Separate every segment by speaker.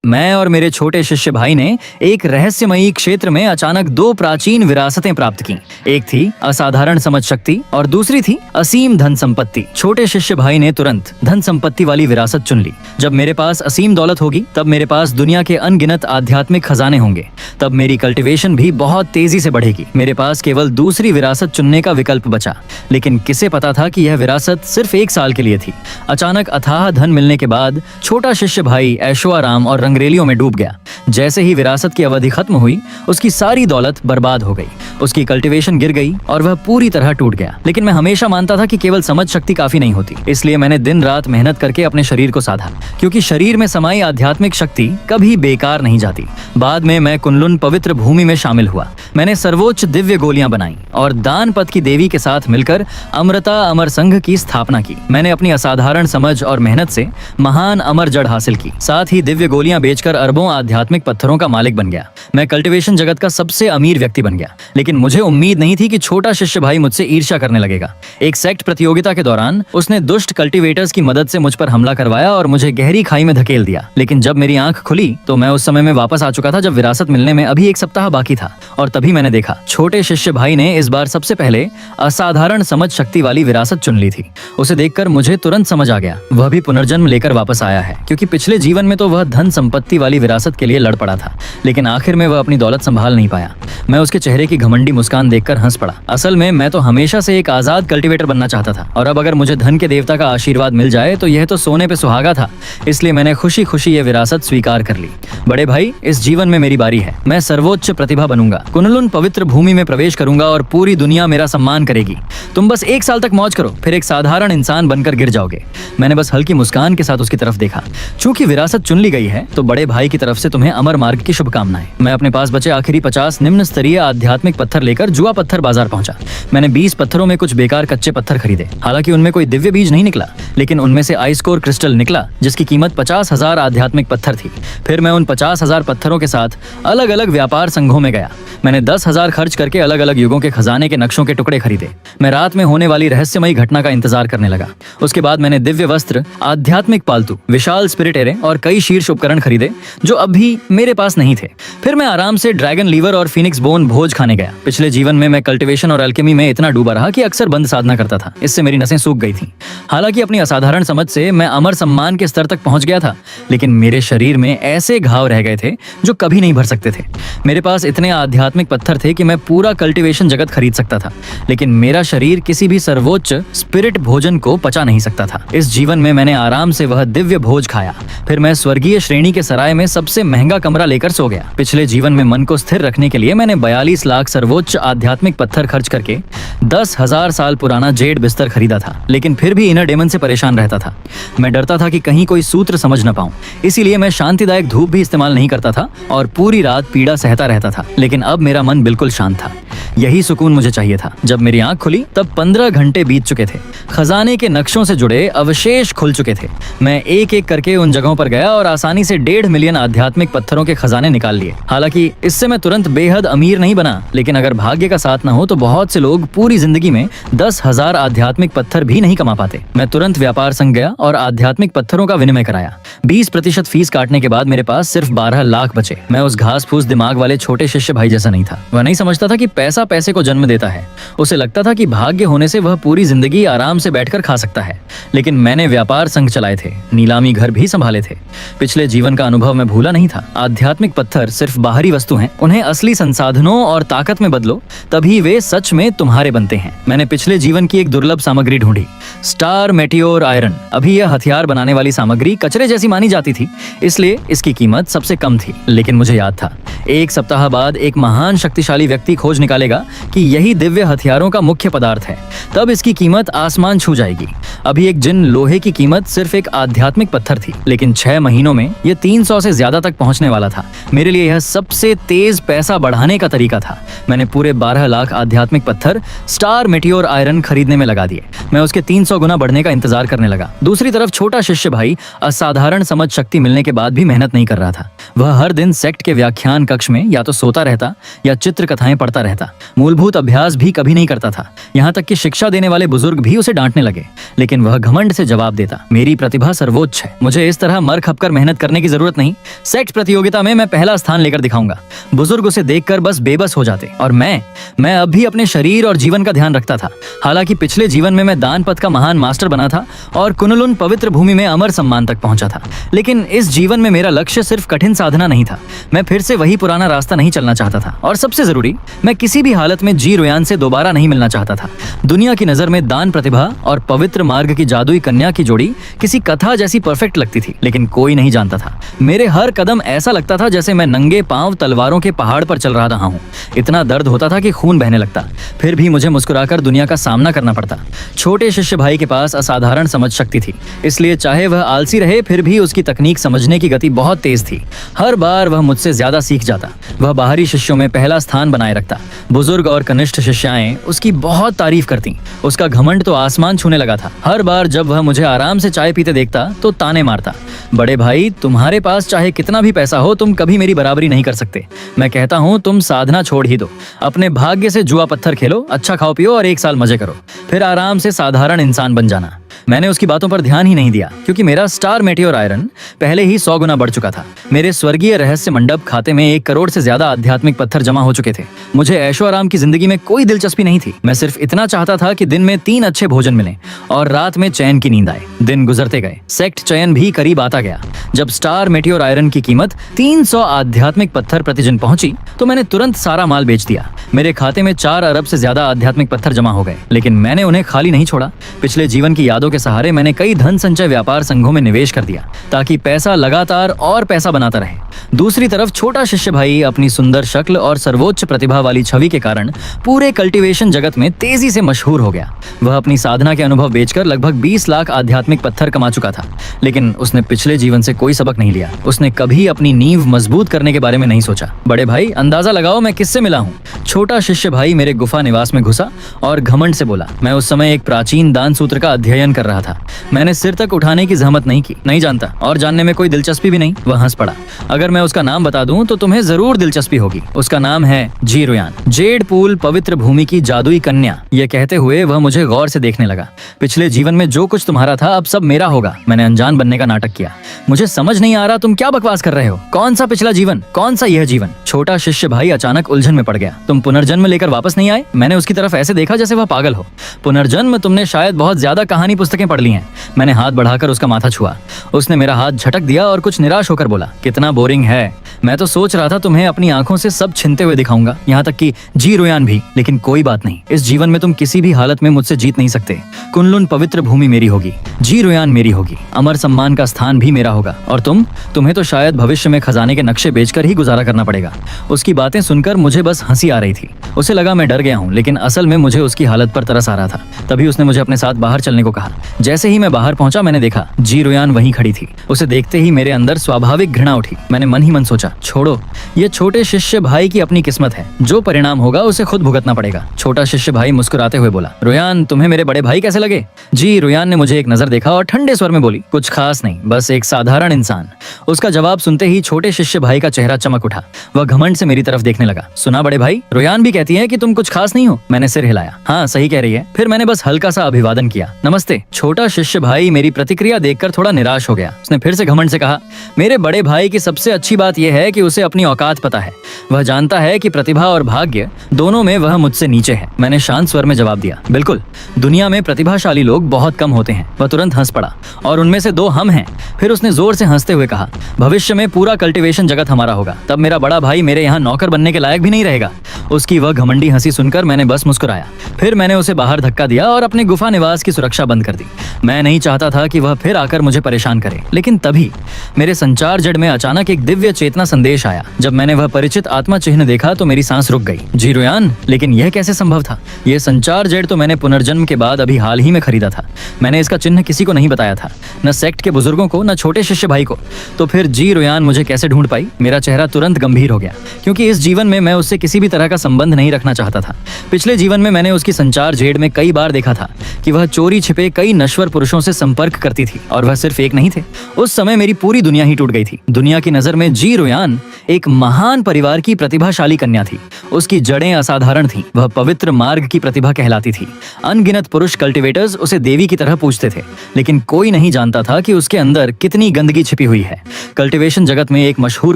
Speaker 1: मैं और मेरे छोटे शिष्य भाई ने एक रहस्यमयी क्षेत्र में अचानक दो प्राचीन विरासतें प्राप्त की। एक थी असाधारण समझ शक्ति और दूसरी थी असीम धन संपत्ति। छोटे शिष्य भाई ने तुरंत धन संपत्ति वाली विरासत चुन ली। जब मेरे पास असीम दौलत होगी तब मेरे पास दुनिया के अनगिनत आध्यात्मिक खजाने होंगे, तब मेरी कल्टीवेशन भी बहुत तेजी से बढ़ेगी। मेरे पास केवल दूसरी विरासत चुनने का विकल्प बचा, लेकिन किसे पता था कि यह विरासत सिर्फ 1 साल के लिए थी। अचानक अथाह धन मिलने के बाद छोटा शिष्य भाई ऐशोआराम और रंगरेलियों में डूब गया। जैसे ही विरासत की अवधि खत्म हुई, उसकी सारी दौलत बर्बाद हो गई। उसकी कल्टीवेशन गिर गई और वह पूरी तरह टूट गया। लेकिन मैं हमेशा मानता था कि केवल समझ शक्ति काफी नहीं होती, इसलिए मैंने दिन रात मेहनत करके अपने शरीर को साधा, क्योंकि शरीर में समाई आध्यात्मिक शक्ति कभी बेकार नहीं जाती। बाद में मैं कुनलुन पवित्र भूमि में शामिल हुआ। मैंने सर्वोच्च दिव्य गोलियां बनाई और दानपथ की देवी के साथ मिलकर अमृता अमर संघ की स्थापना की। मैंने अपनी असाधारण समझ और मेहनत से महान अमर जड़ हासिल की। साथ ही दिव्य गोलियां बेचकर अरबों आध्यात्मिक पत्थरों का मालिक बन गया। मैं कल्टीवेशन जगत का सबसे अमीर व्यक्ति बन गया। लेकिन मुझे उम्मीद नहीं थी कि छोटा शिष्य भाई मुझसे ईर्ष्या करने लगेगा। एक सेक्ट प्रतियोगिता के दौरान उसने दुष्ट कल्टीवेटर्स की मदद से मुझ पर हमला करवाया और मुझे गहरी खाई में धकेल दिया। लेकिन जब मेरी आंख खुली तो मैं उस समय में वापस आ चुका था जब विरासत मिलने में अभी 1 सप्ताह बाकी था। और तभी मैंने देखा छोटे शिष्य भाई ने इस बार सबसे पहले असाधारण समझ शक्ति वाली विरासत चुन ली थी। उसे देखकर मुझे तुरंत समझ आ गया, वह भी पुनर्जन्म लेकर वापस आया है, क्योंकि पिछले जीवन में तो वह धन संपत्ति वाली विरासत के लिए लड़ पड़ा था, लेकिन आखिर में वह अपनी दौलत संभाल नहीं पाया। मैं उसके चेहरे की घमंडी मुस्कान देखकर हंस पड़ा। असल में मैं तो हमेशा से एक आजाद कल्टीवेटर बनना चाहता था, और अब अगर मुझे धन के देवता का आशीर्वाद मिल जाए तो यह तो सोने पे सुहागा था। इसलिए मैंने खुशी खुशी ये विरासत स्वीकार कर ली। बड़े भाई, इस जीवन में मेरी बारी है। मैं सर्वोच्च प्रतिभा बनूंगा, कुनलुन पवित्र भूमि में प्रवेश करूंगा और पूरी दुनिया मेरा सम्मान करेगी। तुम बस 1 साल तक मौज करो, फिर एक साधारण इंसान बनकर गिर जाओगे। मैंने बस हल्की मुस्कान के साथ उसकी तरफ देखा। चूंकि विरासत चुन ली गई है तो बड़े भाई की तरफ से तुम्हें अमर मार्ग की शुभकामनाएं। मैं अपने पास बचे आखिरी 50 निम्न स्तरीय आध्यात्मिक पत्थर लेकर जुआ पत्थर बाजार पहुंचा। मैंने 20 पत्थरों में कुछ बेकार कच्चे पत्थर खरीदे। हालांकि उनमें कोई दिव्य बीज नहीं निकला, लेकिन उनमें से आइस कोर क्रिस्टल निकला, जिसकी कीमत 50,000 आध्यात्मिक पत्थर थी। फिर मैं उन 50,000 पत्थरों के साथ अलग अलग व्यापार संघों में गया। मैंने 10,000 खर्च करके अलग अलग युगों के खजाने के नक्शों के टुकड़े खरीदे। मैं रात में होने वाली रहस्यमयी घटना का इंतजार करने लगा। उसके बाद मैंने दिव्य वस्त्र, आध्यात्मिक पालतू, विशाल स्पिरिट एरे और कई शीर्ष उपकरण खरीदे जो अभी मेरे पास नहीं थे। फिर मैं आराम से ड्रैगन लीवर और फिनिक्स बोन भोज खाने गया। पिछले जीवन में मैं कल्टीवेशन और अल्केमी में इतना डूबा रहा कि अक्सर बंद साधना करता था। इससे मेरी नसें सूख गई थी। हालांकि अपनी असाधारण समझ से मैं अमर सम्मान के स्तर तक पहुंच गया था, लेकिन मेरे शरीर में ऐसे घाव रह गए थे जो कभी नहीं भर सकते थे। मेरे पास इतने आध्यात्मिक पत्थर थे कि मैं पूरा कल्टीवेशन जगत खरीद सकता था, लेकिन मेरा शरीर किसी भी सर्वोच्च स्पिरिट भोजन को पचा नहीं सकता था। इस जीवन में मैंने आराम से वह दिव्य भोज खाया। फिर मैं स्वर्गीय श्रेणी के सराय में सबसे महंगा कमरा लेकर सो गया। पिछले जीवन में मन को स्थिर रखने के लिए मैंने 42 लाख सर्वोच्च आध्यात्मिक पत्थर खर्च करके 10,000 साल पुराना जेड बिस्तर खरीदा था, लेकिन फिर भी इनर डेमन से परेशान रहता था। मैं डरता था कि कहीं कोई सूत्र समझ न पाऊं, इसीलिए मैं शांतिदायक धूप भी इस्तेमाल नहीं करता था और पूरी रात पीड़ा सहता रहता था। लेकिन अब मेरा मन बिल्कुल शांत था। यही सुकून मुझे चाहिए था। जब मेरी आंख खुली तब 15 घंटे बीत चुके थे। खजाने के नक्शों से जुड़े अवशेष खुल चुके थे। मैं एक एक करके उन जगहों पर गया और आसानी से 1.5 मिलियन आध्यात्मिक पत्थरों के खजाने निकाल लिए। हालांकि इससे मैं तुरंत बेहद अमीर नहीं बना, लेकिन अगर भाग्य का साथ न हो तो बहुत से लोग पूरी जिंदगी में 10,000 आध्यात्मिक पत्थर भी नहीं कमा पाते। मैं तुरंत व्यापार संघ गया और आध्यात्मिक पत्थरों का विनिमय कराया। 20% फीस काटने के बाद मेरे पास सिर्फ 12 लाख बचे। मैं उस घास फूस दिमाग वाले छोटे शिष्य भाई जैसा नहीं था। वह नहीं समझता था कि पैसा पैसे को जन्म देता है। उसे लगता था कि भाग्य होने से वह पूरी जिंदगी आराम से बैठकर खा सकता है। लेकिन मैंने व्यापार संघ चलाए थे, नीलामी घर भी संभाले थे। पिछले जीवन का अनुभव मैं भूला नहीं था। आध्यात्मिक पत्थर सिर्फ बाहरी वस्तु हैं, उन्हें असली संसाधनों और ताकत में बदलो, तभी वे सच में तुम्हारे बनते हैं। मैंने पिछले जीवन की एक दुर्लभ सामग्री ढूंढी, स्टार मेटियोर आयरन। अभी यह हथियार बनाने वाली सामग्री कचरे जैसी मानी जाती थी, इसलिए इसकी कीमत सबसे कम थी। लेकिन मुझे याद था 1 सप्ताह बाद एक महान शक्तिशाली व्यक्ति खोज निकालेगा कि यही दिव्य हथियारों का मुख्य पदार्थ है। तब इसकी कीमत आसमान छू जाएगी। अभी एक जिन लोहे की कीमत सिर्फ एक आध्यात्मिक पत्थर थी, लेकिन 6 महीनों में यह 300 से ज्यादा तक पहुंचने वाला था। मेरे लिए यह सबसे तेज पैसा बढ़ाने का तरीका था। मैंने पूरे 12 लाख आध्यात्मिक पत्थर स्टार मेटियोर आयरन खरीदने में लगा दिए। मैं उसके 300 गुना बढ़ने का इंतजार करने लगा। दूसरी तरफ छोटा शिष्य भाई असाधारण समझ शक्ति मिलने के बाद भी मेहनत नहीं कर रहा था। वह हर दिन सेक्ट के व्याख्यान कक्ष में या तो सोता रहता या चित्र कथाएं पढ़ता रहता। मूलभूत अभ्यास भी कभी नहीं करता था। यहाँ तक कि शिक्षा देने वाले बुजुर्ग भी उसे डांटने लगे, लेकिन वह घमंड से जवाब देता, मेरी प्रतिभा सर्वोच्च है, मुझे इस तरह मर खपकर मेहनत करने की जरूरत नहीं, सेक्ट प्रतियोगिता में मैं पहला स्थान लेकर दिखाऊंगा। बुजुर्ग उसे देखकर बस बेबस हो जाते। और मैं अब भी अपने शरीर और जीवन का ध्यान रखता था। हालांकि पिछले जीवन में मैं दान पथ का महान मास्टर बना था और कुनलुन पवित्र भूमि में अमर सम्मान तक पहुंचा था, लेकिन इस जीवन में मेरा लक्ष्य सिर्फ कठिन साधना नहीं था। मैं फिर से वही पुराना रास्ता नहीं चलना चाहता था, और सबसे जरूरी, मैं किसी भी हालत में जी रुयान से दोबारा नहीं मिलना चाहता था। दुनिया की नजर में दान प्रतिभा और पवित्र मार्ग की जादुई कन्या की जोड़ी किसी कथा जैसी परफेक्ट लगती थी, लेकिन कोई नहीं जानता था। मेरे हर कदम ऐसा लगता था जैसे मैं नंगे पांव तलवारों के पहाड़ पर चल रहा हूँ। इतना दर्द होता था कि खून बहने लगता, फिर भी मुझे मुस्कुराकर दुनिया का सामना करना पड़ता। छोटे शिष्य भाई के पास असाधारण समझ शक्ति थी, इसलिए चाहे वह आलसी रहे, फिर भी उसकी तकनीक समझने की गति बहुत तेज थी। हर बार वह मुझसे ज्यादा सीख जाता। वह बाहरी शिष्यों में पहला स्थान बनाए रखता। बुजुर्ग और कनिष्ठ शिष्याएं उसकी बहुत तारीफ करती। उसका घमंड तो आसमान छूने लगा था। हर बार जब वह मुझे आराम से चाय पीते देखता तो ताने मारता, बड़े भाई, तुम्हारे पास चाहे कितना भी पैसा हो, तुम कभी मेरी बराबरी नहीं कर सकते। मैं कहता हूँ तुम साधना छोड़ ही दो, अपने भाग्य से जुआ पत्थर खेलो, अच्छा खाओ पियो और 1 साल मजे करो, फिर आराम से साधारण इंसान बन जाना। मैंने उसकी बातों पर ध्यान ही नहीं दिया, क्योंकि मेरा स्टार मेटियोर आयरन पहले ही 100 गुना बढ़ चुका था। मेरे स्वर्गीय रहस्य मंडप खाते में 1 करोड़ से ज्यादा आध्यात्मिक पत्थर जमा हो चुके थे। मुझे ऐशो आराम की जिंदगी में कोई दिलचस्पी नहीं थी। मैं सिर्फ इतना चाहता था कि दिन में 3 अच्छे भोजन मिलें और रात में चैन की नींद आए। दिन गुजरते गए, सेक्ट चयन भी करीब आता गया। जब स्टार मेटियोर आयरन की कीमत 300 आध्यात्मिक पत्थर प्रतिदिन पहुंची तो मैंने तुरंत सारा माल बेच दिया। मेरे खाते में 4 अरब से ज्यादा आध्यात्मिक पत्थर जमा हो गए, लेकिन मैंने उन्हें खाली नहीं छोड़ा। पिछले जीवन की यादों के सहारे मैंने कई धन संचय व्यापार संघों में निवेश कर दिया, ताकि पैसा लगातार और पैसा बनाता रहे। दूसरी तरफ छोटा शिष्य भाई अपनी सुंदर शक्ल और सर्वोच्च प्रतिभा वाली छवि के कारण पूरे कल्टीवेशन जगत में तेजी से मशहूर हो गया। वह अपनी साधना के अनुभव बेचकर लगभग 20 लाख आध्यात्मिक पत्थर कमा चुका था, लेकिन उसने पिछले जीवन से कोई सबक नहीं लिया। उसने कभी अपनी नींव मजबूत करने के बारे में नहीं सोचा। बड़े भाई, अंदाजा लगाओ मैं किससे मिला हूँ? छोटा शिष्य भाई मेरे गुफा निवास में घुसा और घमंड से बोला। मैं उस समय एक प्राचीन दान सूत्र का अध्ययन कर रहा था। मैंने सिर तक उठाने की जहमत नहीं की। नहीं जानता और जानने में कोई दिलचस्पी भी नहीं। वह हंस पड़ा। अगर मैं उसका नाम बता दूं तो तुम्हें जरूर दिलचस्पी होगी। उसका नाम है जी रुयान, जेड पूल पवित्र भूमि की जादुई कन्या। ये कहते हुए वह मुझे गौर से देखने लगा। पिछले जीवन में जो कुछ तुम्हारा था अब सब मेरा होगा। मैंने अनजान बनने का नाटक किया। मुझे समझ नहीं आ रहा तुम क्या बकवास कर रहे हो। कौन सा पिछला जीवन, कौन सा यह जीवन? छोटा शिष्य भाई अचानक उलझन में पड़ गया। तुम पुनर्जन्म लेकर वापस नहीं आए? मैंने उसकी तरफ ऐसे देखा जैसे वह पागल हो। पुनर्जन्म? तुमने शायद बहुत ज्यादा कहानी पुस्तकें पढ़ ली हैं। मैंने हाथ बढ़ाकर उसका माथा छुआ। उसने मेरा हाथ झटक दिया और कुछ निराश होकर बोला, कितना बोरिंग है। मैं तो सोच रहा था तुम्हें अपनी आंखों से सब छिनते हुए दिखाऊंगा, यहाँ तक कि जी रुयान भी। लेकिन कोई बात नहीं, इस जीवन में तुम किसी भी हालत में मुझसे जीत नहीं सकते। कुनलुन पवित्र भूमि मेरी होगी, जी रुयान मेरी होगी, अमर सम्मान का स्थान भी मेरा होगा। और तुम्हें तो शायद भविष्य में खजाने के नक्शे बेचकर ही गुजारा करना पड़ेगा। उसकी बातें सुनकर मुझे बस हंसी आ रही थी। उसे लगा मैं डर गया हूँ, लेकिन असल में मुझे उसकी हालत पर तरस आ रहा था। तभी उसने मुझे अपने साथ बाहर चलने को कहा। जैसे ही मैं बाहर पहुंचा मैंने देखा जी रुयान वहीं खड़ी थी। उसे देखते ही मेरे अंदर स्वाभाविक घृणा उठी। मैंने मन ही मन सोचा, छोड़ो, ये छोटे शिष्य भाई की अपनी किस्मत है। जो परिणाम होगा उसे खुद भुगतना पड़ेगा। छोटा शिष्य भाई मुस्कुराते हुए बोला, रुयान, तुम्हें मेरे बड़े भाई कैसे लगे? जी रुयान ने मुझे एक नजर देखा और ठंडे स्वर में बोली, कुछ खास नहीं, बस एक साधारण इंसान। उसका जवाब सुनते ही छोटे शिष्य भाई का चेहरा चमक उठा। वह घमंड से मेरी तरफ देखने लगा। सुना बड़े भाई, रुयान भी कहती है कि तुम कुछ खास नहीं हो। मैंने सिर हिलाया। हाँ, सही कह रही है। फिर मैंने बस हल्का सा अभिवादन किया। नमस्ते। छोटा शिष्य भाई मेरी प्रतिक्रिया देखकर थोड़ा निराश हो गया। उसने फिर से घमंड से कहा, मेरे बड़े भाई की सबसे अच्छी बात यह है कि उसे अपनी औकात पता है। वह जानता है कि प्रतिभा और भाग्य दोनों में वह मुझसे नीचे है। मैंने शांत स्वर में जवाब दिया, बिल्कुल, दुनिया में प्रतिभाशाली लोग बहुत कम होते हैं। वह तुरंत हंस पड़ा, और उनमें से 2 हम हैं। फिर उसने जोर से हंसते हुए कहा, भविष्य में पूरा कल्टीवेशन जगत हमारा होगा। तब मेरा बड़ा भाई मेरे यहाँ नौकर बनने के लायक भी नहीं रहेगा। उसकी वह घमंडी हंसी सुनकर मैंने बस मुस्कुराया। फिर मैंने उसे बाहर धक्का दिया और अपने गुफा निवास की सुरक्षा बंद कर दी। मैं नहीं चाहता था कि वह फिर आकर मुझे परेशान करे। लेकिन तभी मेरे संचार जड़ में अचानक एक दिव्य चेतना संदेश आया। जब मैंने वह परिचित आत्मा चिन्ह देखा तो मेरी सांस रुक गई। जी रुयान, लेकिन यह कैसे संभव था? यह संचार जड़ तो मैंने पुनर्जन्म के बाद अभी हाल ही में खरीदा था। मैंने इसका चिन्ह किसी को नहीं बताया था, न सेक्ट के बुजुर्गों को, न छोटे शिष्य भाई को। तो फिर जी रुयान मुझे कैसे ढूंढ पाई? मेरा चेहरा तुरंत गंभीर हो गया, क्योंकि इस जीवन में मैं उससे किसी भी तरह का संबंध नहीं रखना चाहता था। पिछले जीवन में मैंने उसकी संचार जेड में कई बार देखा था कि वह चोरी छिपे कई नश्वर पुरुषों से संपर्क करती थी, और वह सिर्फ एक नहीं थे। उस समय मेरी पूरी दुनिया ही टूट गई थी। दुनिया की नजर में जी रुयान एक महान परिवार की प्रतिभाशाली कन्या थी। उसकी जड़ें असाधारण थीं। वह पवित्र मार्ग की प्रतिभा कहलाती थी। अनगिनत पुरुष कल्टीवेटर्स उसे देवी की तरह पूजते थे, लेकिन कोई नहीं जानता था कि उसके अंदर कितनी गंदगी छिपी हुई है। कल्टीवेशन जगत में एक मशहूर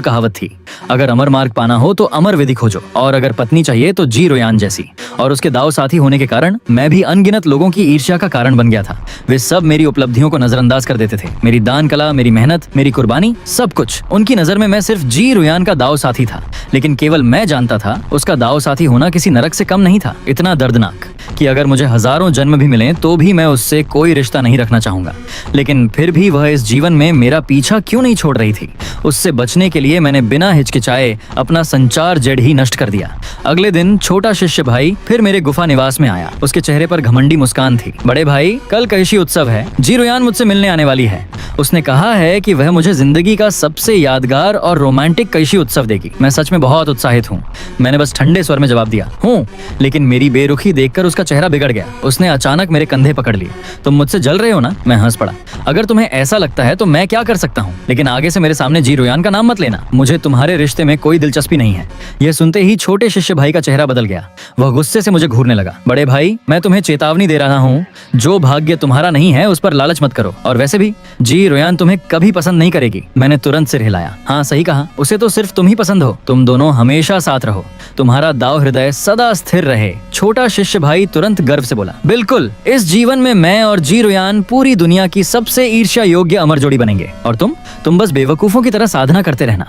Speaker 1: कहावत थी, अगर अमर मार्ग पाना हो तो अमर विधि खोजो, और अगर पत्नी चाहिए तो जी रोयान जैसी। और उसके दाव साथी होने के कारण मैं भी अनगिनत लोगों की ईर्ष्या का कारण बन गया था। वे सब मेरी उपलब्धियों को नजरअंदाज कर देते थे। मेरी दान कला, मेरी मेहनत, मेरी कुर्बानी, सब कुछ। उनकी नजर में मैं सिर्फ जी रोयान का दाव साथी था, लेकिन केवल मैं जानता था उसका दाव साथी होना किसी नरक से कम नहीं था। इतना दर्दनाक कि अगर मुझे हजारों जन्म भी मिलें तो भी मैं उससे कोई रिश्ता नहीं रखना चाहूंगा। लेकिन फिर भी वह इस जीवन में मेरा पीछा क्यों नहीं छोड़ रही थी? उससे बचने के लिए मैंने बिना हिचकिचाए अपना संचार जेड ही नष्ट कर दिया। अगले दिन छोटा शिष्य भाई फिर मेरे गुफा निवास में आया। उसके चेहरे पर घमंडी मुस्कान थी। बड़े भाई, कल कैशी उत्सव है, जी रोयान मुझसे मिलने आने वाली है। उसने कहा है कि वह मुझे जिंदगी का सबसे यादगार और रोमांटिक कैशी उत्सव देगी। मैं सच में बहुत उत्साहित हूँ। मैंने बस ठंडे स्वर में जवाब दिया, हूँ। लेकिन मेरी बेरुखी देखकर उसका चेहरा बिगड़ गया। उसने अचानक मेरे कंधे पकड़ लिए। तुम मुझसे जल रहे हो ना? मैं हंस पड़ा। अगर तुम्हें ऐसा लगता है तो मैं क्या कर सकता हूँ, लेकिन आगे से मेरे सामने जी रोयान का नाम मत लेना। मुझे तुम्हारे रिश्ते में कोई दिलचस्पी नहीं है। यह सुनते ही छोटे शिष्य भाई का चेहरा बदल गया। वह गुस्से से मुझे घूरने लगा। बड़े भाई, मैं तुम्हें चेतावनी दे रहा हूँ, जो भाग्य तुम्हारा नहीं है उस पर लालच मत करो। और वैसे भी जी रोयान तुम्हें कभी पसंद नहीं करेगी। मैंने तुरंत सिर हिलाया। हाँ, सही कहा, उसे तो सिर्फ तुम ही पसंद हो। तुम दोनों हमेशा साथ रहो, तुम्हारा दाव हृदय सदा स्थिर रहे। छोटा शिष्य भाई तुरंत गर्व से बोला, बिल्कुल, इस जीवन में मैं और जी रोयान पूरी दुनिया की सबसे ईर्ष्या योग्य अमर जोड़ी बनेंगे। और तुम बस बेवकूफों की तरह साधना करते रहना।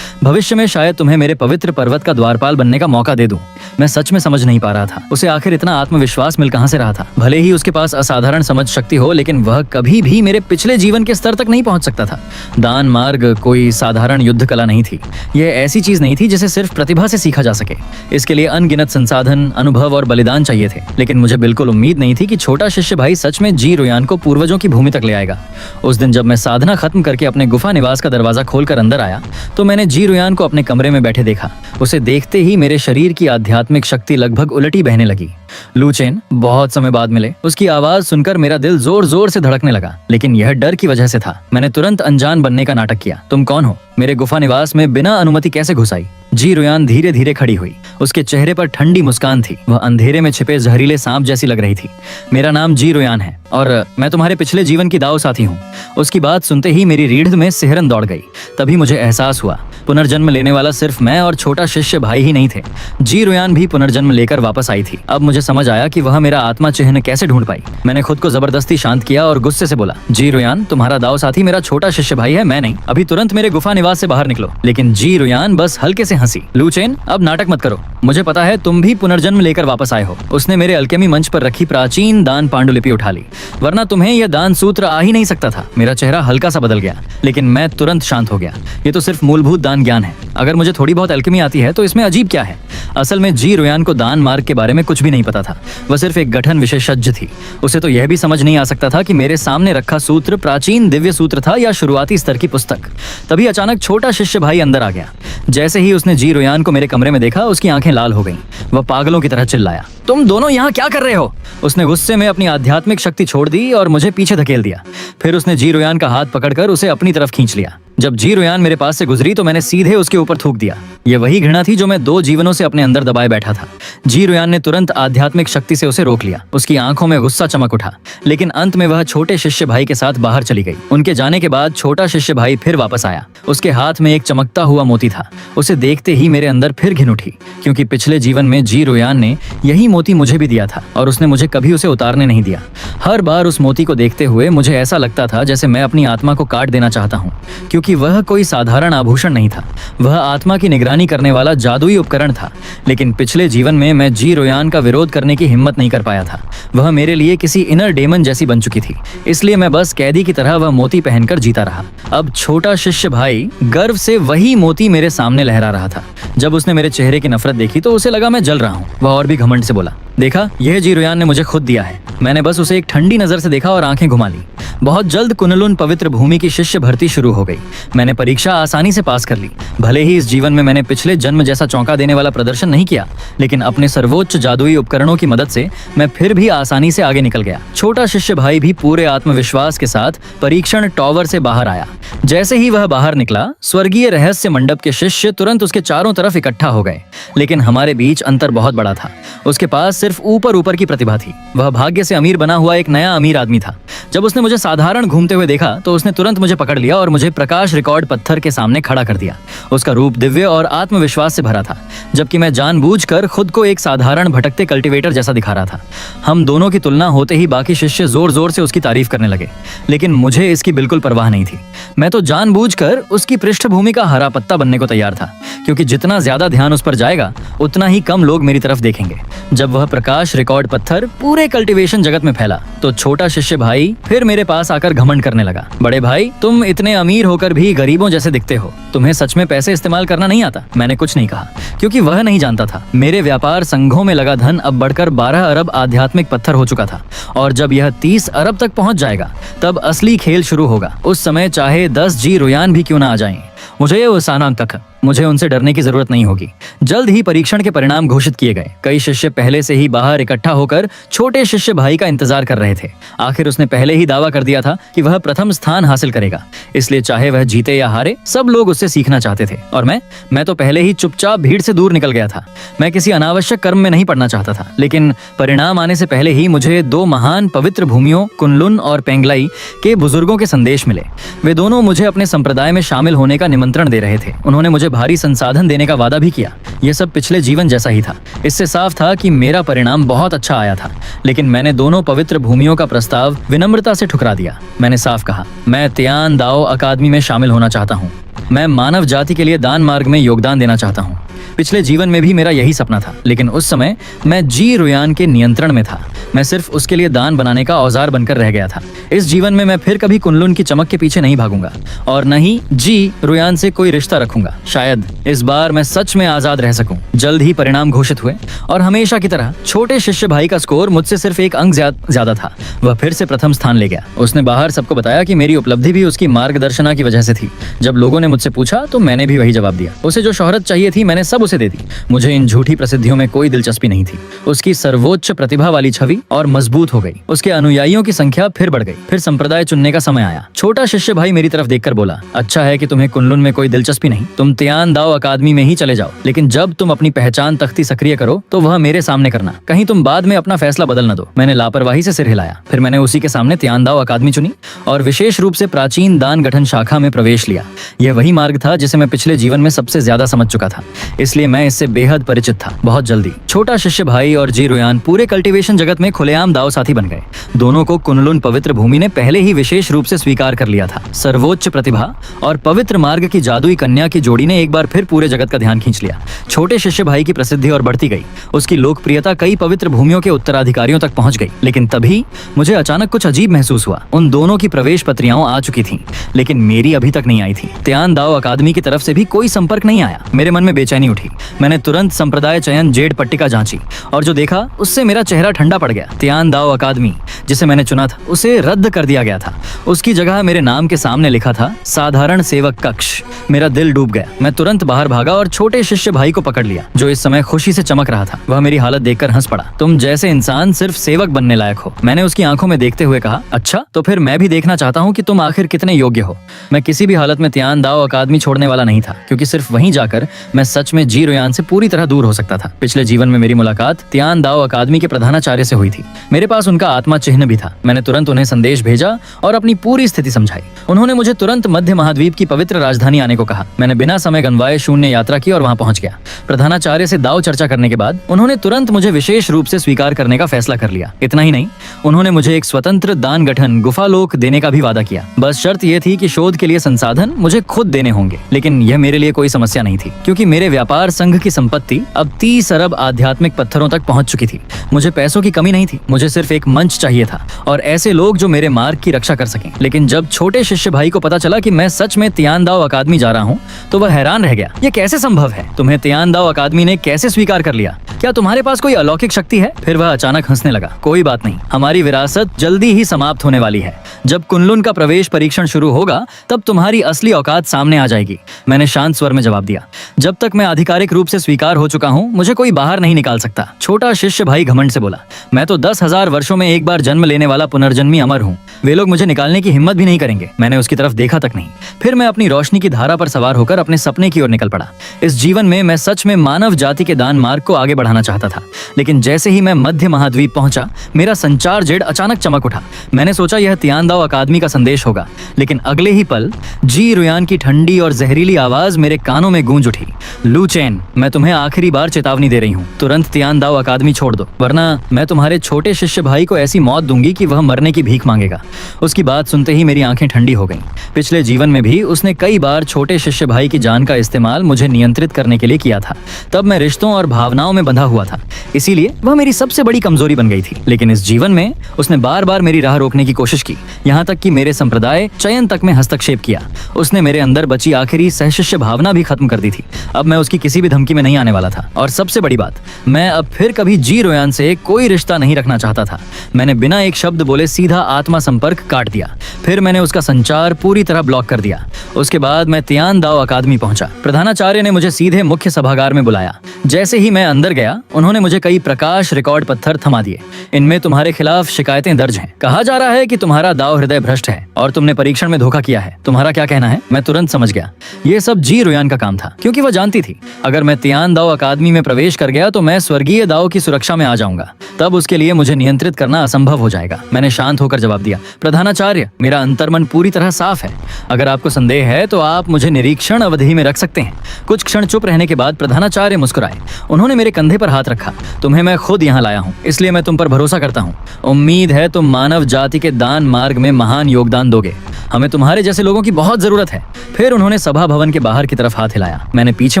Speaker 1: भविष्य में शायद तुम्हें मेरे पवित्र पर्वत का द्वारपाल बनने का मौका दे दूं। मैं सच में समझ नहीं पा रहा था, उसे आखिर इतना आत्मविश्वास मिल कहां से रहा था। भले ही उसके पास असाधारण समझ शक्ति हो, लेकिन वह कभी भी मेरे पिछले जीवन के स्तर तक नहीं पहुंच सकता था। दान मार्ग कोई साधारण युद्ध कला नहीं थी। यह ऐसी चीज नहीं थी जिसे सिर्फ प्रतिभा से सीखा जा सके। इसके लिए अनगिनत संसाधन, अनुभव और बलिदान चाहिए थे। लेकिन मुझे बिल्कुल उम्मीद नहीं थी कि छोटा शिष्य भाई सच में जी रोयान को पूर्वजों की भूमि तक ले आएगा। उस दिन जब मैं साधना खत्म करके अपने गुफा निवास का दरवाजा खोलकर अंदर आया तो मैंने जी रोयान को अपने कमरे में बैठे देखा। उसे देखते ही मेरे शरीर की आध्यात्मिक शक्ति लगभग उलटी बहने लगी। लूचेन, बहुत समय बाद मिले। उसकी आवाज सुनकर मेरा दिल जोर जोर से धड़कने लगा, लेकिन यह डर की वजह से था। मैंने तुरंत अनजान बनने का नाटक किया। तुम कौन हो? मेरे गुफा निवास में बिना अनुमति कैसे घुस आई? जी रोयान धीरे धीरे खड़ी हुई। उसके चेहरे पर ठंडी मुस्कान थी। वह अंधेरे में छिपे जहरीले सांप जैसी लग रही थी। मेरा नाम जी रोयान है और मैं तुम्हारे पिछले जीवन की दाव साथी हूँ। उसकी बात सुनते ही मेरी रीढ़ में सिहरन दौड़ गई। तभी मुझे एहसास हुआ, पुनर्जन्म लेने वाला सिर्फ मैं और छोटा शिष्य भाई ही नहीं थे। जी रोयान भी पुनर्जन्म लेकर वापस आई थी। अब मुझे समझ आया कि वह मेरा आत्मा चिन्ह कैसे ढूंढ पाई। मैंने खुद को जबरदस्ती शांत किया और गुस्से से बोला, जी रोयान, तुम्हारा दाव साथी मेरा छोटा शिष्य भाई है, मैं नहीं। अभी तुरंत मेरे गुफा निवास से बाहर निकलो। लेकिन जी रोयान बस हल्के से हंसी। लूचेन, अब नाटक मत करो। मुझे पता है तुम भी पुनर्जन्म लेकर वापस आए हो। उसने मेरे अल्केमी मंच पर रखी प्राचीन दान पांडुलिपि उठा ली, वरना तुम्हें यह दान सूत्र आ ही नहीं सकता था। मेरा चेहरा हल्का सा बदल गया, लेकिन मैं तुरंत शांत हो गया। ये तो सिर्फ मूलभूत दान ज्ञान है। अगर मुझे थोड़ी बहुत अल्केमी आती है तो इसमें अजीब क्या है? असल में जी रोयान को दान मार्ग के बारे में कुछ भी नहीं पता था। वह सिर्फ एक गठन विशेषज्ञ थी। उसे तो यह भी समझ नहीं आ सकता था कि मेरे सामने रखा सूत्र प्राचीन दिव्य सूत्र था या शुरुआती स्तर की पुस्तक। तभी अचानक छोटा शिष्य भाई अंदर आ गया। जैसे ही उसने जी रोयान को मेरे कमरे में देखा, उसकी आंखें लाल हो गईं। वह पागलों की तरह चिल्लाया, तुम दोनों यहाँ क्या कर रहे हो? उसने गुस्से में अपनी आध्यात्मिक शक्ति छोड़ दी और मुझे पीछे धकेल दिया। फिर उसने जी रोयान का हाथ पकड़कर उसे अपनी तरफ खींच लिया। जब जी रोयान मेरे पास से गुजरी तो मैंने सीधे उसके ऊपर थूक दिया। यह वही घृणा थी जो मैं 2 जीवनों से अपने अंदर दबाए बैठा था। जी रोयान ने तुरंत आध्यात्मिक शक्ति से उसे रोक लिया। उसकी आंखों में गुस्सा चमक उठा, लेकिन अंत में वह छोटे शिष्य भाई के साथ बाहर चली गई। उनके जाने के बाद छोटा शिष्य भाई फिर वापस आया। उसके हाथ में एक चमकता हुआ मोती था। उसे देखते ही मेरे अंदर फिर घिन उठी, क्योंकि पिछले जीवन में जी रोयान ने यही मोती मुझे भी दिया था और उसने मुझे कभी उसे उतारने नहीं दिया। हर बार उस मोती को देखते हुए मुझे ऐसा लगता था जैसे मैं अपनी आत्मा को काट देना चाहता हूँ, क्योंकि वह कोई साधारण आभूषण नहीं था। वह आत्मा की निगरानी करने वाला जादुई उपकरण था। लेकिन पिछले जीवन में मैं जी रोयान का विरोध करने की हिम्मत नहीं कर पाया था। वह मेरे लिए किसी इनर डेमन जैसी बन चुकी थी, इसलिए मैं बस कैदी की तरह वह मोती पहनकर जीता रहा। अब छोटा शिष्य भाई गर्व से वही मोती मेरे सामने लहरा रहा था। जब उसने मेरे चेहरे की नफरत देखी तो उसे लगा मैं जल रहा हूँ। वह और भी घमंड से बोला, देखा, यह जी रोयान ने मुझे खुद दिया है। मैंने बस उसे एक ठंडी नजर से देखा और आंखें घुमा ली। बहुत जल्द कुनलुन पवित्र भूमि की शिष्य भर्ती शुरू हो गई। मैंने परीक्षा आसानी से पास कर ली। भले ही इस जीवन में मैंने पिछले जन्म जैसा चौंका देने वाला प्रदर्शन नहीं किया, लेकिन अपने सर्वोच्च जादुई उपकरणों की मदद से मैं फिर भी आसानी से आगे निकल गया। छोटा शिष्य भाई भी पूरे आत्मविश्वास के साथ परीक्षण टॉवर से बाहर आया। जैसे ही वह बाहर निकला, स्वर्गीय रहस्य मंडप के शिष्य तुरंत उसके चारों तरफ इकट्ठा हो गए। लेकिन हमारे बीच अंतर बहुत बड़ा था। उसके पास सिर्फ ऊपर ऊपर की प्रतिभा थी। वह भाग्य से अमीर बना हुआ एक नया अमीर आदमी था। जब उसने मुझे साधारण घूमते हुए देखा तो उसने तुरंत मुझे पकड़ लिया और मुझे प्रकाश रिकॉर्ड पत्थर के सामने खड़ा कर दिया। उसका रूप दिव्य और आत्मविश्वास से भरा था, जबकि मैं जानबूझकर खुद को एक साधारण भटकते कल्टीवेटर जैसा दिखा रहा था। हम दोनों की तुलना होते ही बाकी शिष्य जोर जोर से उसकी तारीफ करने लगे, लेकिन मुझे इसकी बिल्कुल परवाह नहीं थी। मैं तो जानबूझकर उसकी पृष्ठभूमि का हरा पत्ता बनने को तैयार था, क्योंकि जितना ज्यादा ध्यान उस पर जाएगा उतना ही कम लोग मेरी तरफ देखेंगे। जब वह प्रकाश रिकॉर्ड पत्थर पूरे कल्टीवेशन जगत में फैला तो छोटा शिष्य भाई फिर मेरे पास आकर घमंड करने लगा। बड़े भाई, तुम इतने अमीर होकर भी गरीबों जैसे दिखते हो, तुम्हें सच में पैसे इस्तेमाल करना नहीं आता? मैंने कुछ नहीं कहा, क्योंकि वह नहीं जानता था मेरे व्यापार संघों में लगा धन अब बढ़कर 12 अरब आध्यात्मिक पत्थर हो चुका था, और जब यह 30 अरब तक पहुंच जाएगा तब असली खेल शुरू होगा। उस समय चाहे 10 जी रुयान भी क्यों ना आ जाएं, मुझे उस आनंद तक मुझे उनसे डरने की जरूरत नहीं होगी। जल्द ही परीक्षण के परिणाम घोषित किए गए। कई शिष्य पहले से ही बाहर इकट्ठा होकर छोटे शिष्य भाई का इंतजार कर रहे थे। आखिर उसने पहले ही दावा कर दिया था कि वह प्रथम स्थान हासिल करेगा, इसलिए चाहे वह जीते या हारे, सब लोग उससे सीखना चाहते थे। और मैं तो पहले ही चुपचाप भीड़ से दूर निकल गया था। मैं किसी अनावश्यक कर्म में नहीं पड़ना चाहता था, लेकिन परिणाम आने से पहले ही मुझे 2 महान पवित्र भूमियों कुनलुन और पेंगलाई के बुजुर्गों के संदेश मिले। वे दोनों मुझे अपने संप्रदाय में शामिल होने का निमंत्रण दे रहे थे। उन्होंने मुझे भारी संसाधन देने का वादा भी किया। यह सब पिछले जीवन जैसा ही था। इससे साफ था कि मेरा परिणाम बहुत अच्छा आया था, लेकिन मैंने दोनों पवित्र भूमियों का प्रस्ताव विनम्रता से ठुकरा दिया। मैंने साफ कहा, मैं तियान दाओ अकादमी में शामिल होना चाहता हूँ। मैं मानव जाति के लिए दान मार्ग में योगदान देना चाहता हूँ। पिछले जीवन में भी मेरा यही सपना था, लेकिन उस समय मैं जी रुयान के नियंत्रण में था। मैं सिर्फ उसके लिए दान बनाने का औजार बनकर रह गया था। इस जीवन में मैं फिर कभी कुनलुन की चमक के पीछे नहीं भागूंगा और न ही जी रुयान से कोई रिश्ता रखूंगा। शायद इस बार मैं सच में आजाद रह सकूं। जल्द ही परिणाम घोषित हुए और हमेशा की तरह छोटे शिष्य भाई का स्कोर मुझसे सिर्फ 1 अंक ज्यादा था। वह फिर से प्रथम स्थान ले गया। उसने बाहर सबको बताया कि मेरी उपलब्धि भी उसकी मार्गदर्शना की वजह से थी। जब लोगों ने मुझसे पूछा तो मैंने भी वही जवाब दिया। उसे जो शोहरत चाहिए थी मैंने सब उसे दे दी। मुझे इन झूठी प्रसिद्धियों में कोई दिलचस्पी नहीं थी। उसकी सर्वोच्च प्रतिभा वाली छवि और मजबूत हो गई। उसके अनुयायियों की संख्या फिर बढ़ गई। फिर संप्रदाय चुनने का समय आया। छोटा शिष्य भाई मेरी तरफ देखकर बोला, अच्छा है कि तुम्हें कुनलुन में कोई दिलचस्पी नहीं, तुम तियान दाओ अकादमी में ही चले जाओ, लेकिन जब तुम अपनी पहचान तख्ती सक्रिय करो तो वह मेरे सामने करना, कहीं तुम बाद में अपना फैसला बदल न दो। मैंने लापरवाही से सिर हिलाया। फिर मैंने उसी के सामने तियान दाओ अकादमी चुनी और विशेष रूप से प्राचीन दान गठन शाखा में प्रवेश लिया। यह वही मार्ग था जिसे मैं पिछले जीवन में सबसे ज्यादा समझ चुका था, इसलिए मैं इससे बेहद परिचित था। बहुत जल्दी छोटा शिष्य भाई और जी रुयान पूरे कल्टीवेशन जगत में खुलेआम दाव साथी बन गए। दोनों को कुनलुन पवित्र भूमि ने पहले ही विशेष रूप से स्वीकार कर लिया था। सर्वोच्च प्रतिभा और पवित्र मार्ग की जादुई कन्या की जोड़ी ने एक बार फिर पूरे जगत का ध्यान खींच लिया। छोटे शिष्य भाई की प्रसिद्धि और बढ़ती गई। उसकी लोकप्रियता कई पवित्र भूमियों के उत्तराधिकारियों तक पहुंच गई। लेकिन तभी मुझे अचानक कुछ अजीब महसूस हुआ। उन दोनों की प्रवेश पत्रियां आ चुकी थीं, लेकिन मेरी अभी तक नहीं आई थी। तियान दाओ अकादमी की तरफ से भी कोई संपर्क नहीं आया। मेरे मन में बेचैनी उठी। मैंने तुरंत संप्रदाय चयन जेड पट्टिका जांची और जो देखा उससे मेरा चेहरा ठंडा पड़ गया। तियान दाओ अकादमी जिसे मैंने चुना था उसे रद्द कर दिया गया था। उसकी जगह मेरे नाम के सामने लिखा था साधारण सेवक कक्ष। मेरा दिल डूब गया। मैं तुरंत बाहर भागा और छोटे शिष्य भाई को पकड़ लिया, जो इस समय खुशी से चमक रहा था। वह मेरी हालत देखकर हंस पड़ा। तुम जैसे इंसान सिर्फ सेवक बनने लायक हो, मैंने उसकी आंखों में देखते हुए कहा। अच्छा, तो फिर मैं भी देखना चाहता हूँ कि तुम आखिर कितने योग्य हो। मैं किसी भी हालत में तियान दाओ अकादमी छोड़ने वाला नहीं था, क्योंकि सिर्फ वहीं जाकर मैं सच में जी रुयान से पूरी तरह दूर हो सकता था। पिछले जीवन में मेरी मुलाकात तियान दाओ अकादमी के प्रधानाचार्य से हुई थी। मेरे पास उनका आत्मा चिन्ह भी था। मैंने तुरंत उन्हें संदेश भेजा और अपनी पूरी स्थिति समझाई। उन्होंने मुझे तुरंत मध्य महाद्वीप की पवित्र राजधानी आने को कहा। मैंने बिना समय गंवाए शून्य यात्रा की और वहां पहुंच गया। प्रधानाचार्य से दाव चर्चा करने के बाद उन्होंने तुरंत मुझे विशेष रूप से स्वीकार करने का फैसला कर लिया। इतना ही नहीं, उन्होंने मुझे एक स्वतंत्र दान गठन गुफालोक देने का भी वादा किया। बस शर्त यह थी कि शोध के लिए संसाधन मुझे खुद देने होंगे। लेकिन यह मेरे लिए कोई समस्या नहीं थी, क्योंकि मेरे व्यापार संघ की संपत्ति अब 30 अरब आध्यात्मिक पत्थरों तक पहुंच चुकी थी। मुझे पैसों की कमी नहीं थी, मुझे सिर्फ एक मंच चाहिए था और ऐसे लोग जो मेरे मार्ग की रक्षा कर सकें। लेकिन जब छोटे शिष्य भाई को पता चला कि मैं सच में तियानदाओ अकादमी जा रहा हूँ तो वह हैरान रह गया। ये कैसे संभव है? तुम्हें तियानदाओ अकादमी ने कैसे स्वीकार कर लिया? क्या तुम्हारे पास कोई अलौकिक शक्ति है? फिर वह अचानक हंसने लगा। कोई बात नहीं, हमारी विरासत जल्दी ही समाप्त होने वाली है। जब कुनलुन का प्रवेश परीक्षण शुरू होगा तब तुम्हारी असली औकात सामने आ जाएगी। मैंने शांत स्वर में जवाब दिया। जब तक मैं आधिकारिक रूप से स्वीकार हो चुका हूँ मुझे कोई बाहर नहीं निकाल सकता। छोटा शिष्य भाई घमंड से बोला। मैं तो 10,000 वर्षों में एक बार जन्म लेने वाला पुनर्जन्मी अमर हूँ। वे लोग मुझे निकालने की हिम्मत भी नहीं करेंगे। मैंने उसकी तरफ देखा तक नहीं। फिर मैं अपनी रोशनी की धारा पर सवार होकर अपने सपने की ओर निकल पड़ा। इस जीवन में मैं सच में मानव जाति के दान मार्ग को आगे बढ़ाना चाहता था। लेकिन जैसे ही मैं मध्य महाद्वीप पहुंचा मेरा संचार जेड अचानक चमक उठा। मैंने सोचा यह तियानदाओ अकादमी का संदेश होगा, लेकिन अगले ही पल जी रुयान की ठंडी और जहरीली आवाज मेरे कानों में गूंज उठी। लू चेन, मैं तुम्हें आखिरी बार चेतावनी दे रही हूँ, तुरंत तियानदाओ अकादमी छोड़ दो, वरना मैं तुम्हारे छोटे शिष्य भाई को ऐसी मौत दूंगी कि वह मरने की भीख मांगेगा। उसकी बात सुनते ही मेरी आंखें ठंडी हो गईं। पिछले जीवन में भी उसने कई बार छोटे शिष्य भाई की जान का इस्तेमाल मुझे नियंत्रित करने के लिए किया था। तब मैं रिश्तों और भावनाओं में बंधा हुआ था, इसीलिए वह मेरी सबसे बड़ी कमजोरी बन गई थी। लेकिन इस जीवन में उसने बार बार मेरी राह रोकने की कोशिश की, यहाँ तक कि मेरे संप्रदाय चयन तक में हस्तक्षेप किया। उसने मेरे अंदर बची आखिरी सहशिष्य भावना भी खत्म कर दी थी। अब मैं उसकी किसी भी धमकी में नहीं आने वाला था। और सबसे बड़ी बात, मैं अब फिर कभी जी रोयान से कोई रिश्ता नहीं रखना चाहता था। मैंने बिना एक शब्द बोले सीधा आत्मा संपर्क काट दिया। फिर मैंने उसका संचार पूरी तरह ब्लॉक कर दिया। उसके बाद मैं तियानदाओ अकादमी पहुंचा। प्रधानाचार्य ने मुझे सीधे मुख्य सभागार में बुलाया। जैसे ही मैं अंदर गया उन्होंने मुझे कई प्रकाश रिकॉर्ड पत्थर थमा दिए। इनमें तुम्हारे खिलाफ शिकायतें दर्ज हैं। कहा जा रहा है कि तुम्हारा दाव हृदय भ्रष्ट है और तुमने परीक्षण में धोखा किया है। तुम्हारा क्या कहना है? मैं तुरंत समझ गया ये सब जी रुयान का काम था, क्योंकि वह जानती थी अगर मैं तियानदाओ अकादमी में प्रवेश कर गया तो मैं स्वर्गीय दाओ की सुरक्षा में आ जाऊंगा। तब उसके लिए मुझे नियंत्रित करना असंभव हो जाएगा। मैंने शांत होकर जवाब दिया, प्रधानाचार्य, मेरा अंतर्मन पूरी तरह साफ है। अगर आपको संदेह है तो आप मुझे निरीक्षण अवधि में रख सकते हैं। कुछ क्षण चुप रहने के बाद प्रधानाचार्य मुस्कुराए। उन्होंने मेरे कंधे पर हाथ रखा। तुम्हें मैं खुद यहाँ लाया हूँ, इसलिए मैं तुम पर भरोसा करता हूँ। उम्मीद है तुम मानव जाति के दान मार्ग में महान योगदान दोगे। हमें तुम्हारे जैसे लोगों की बहुत जरूरत है। फिर उन्होंने सभा भवन के बाहर की तरफ हाथ हिलाया। मैंने पीछे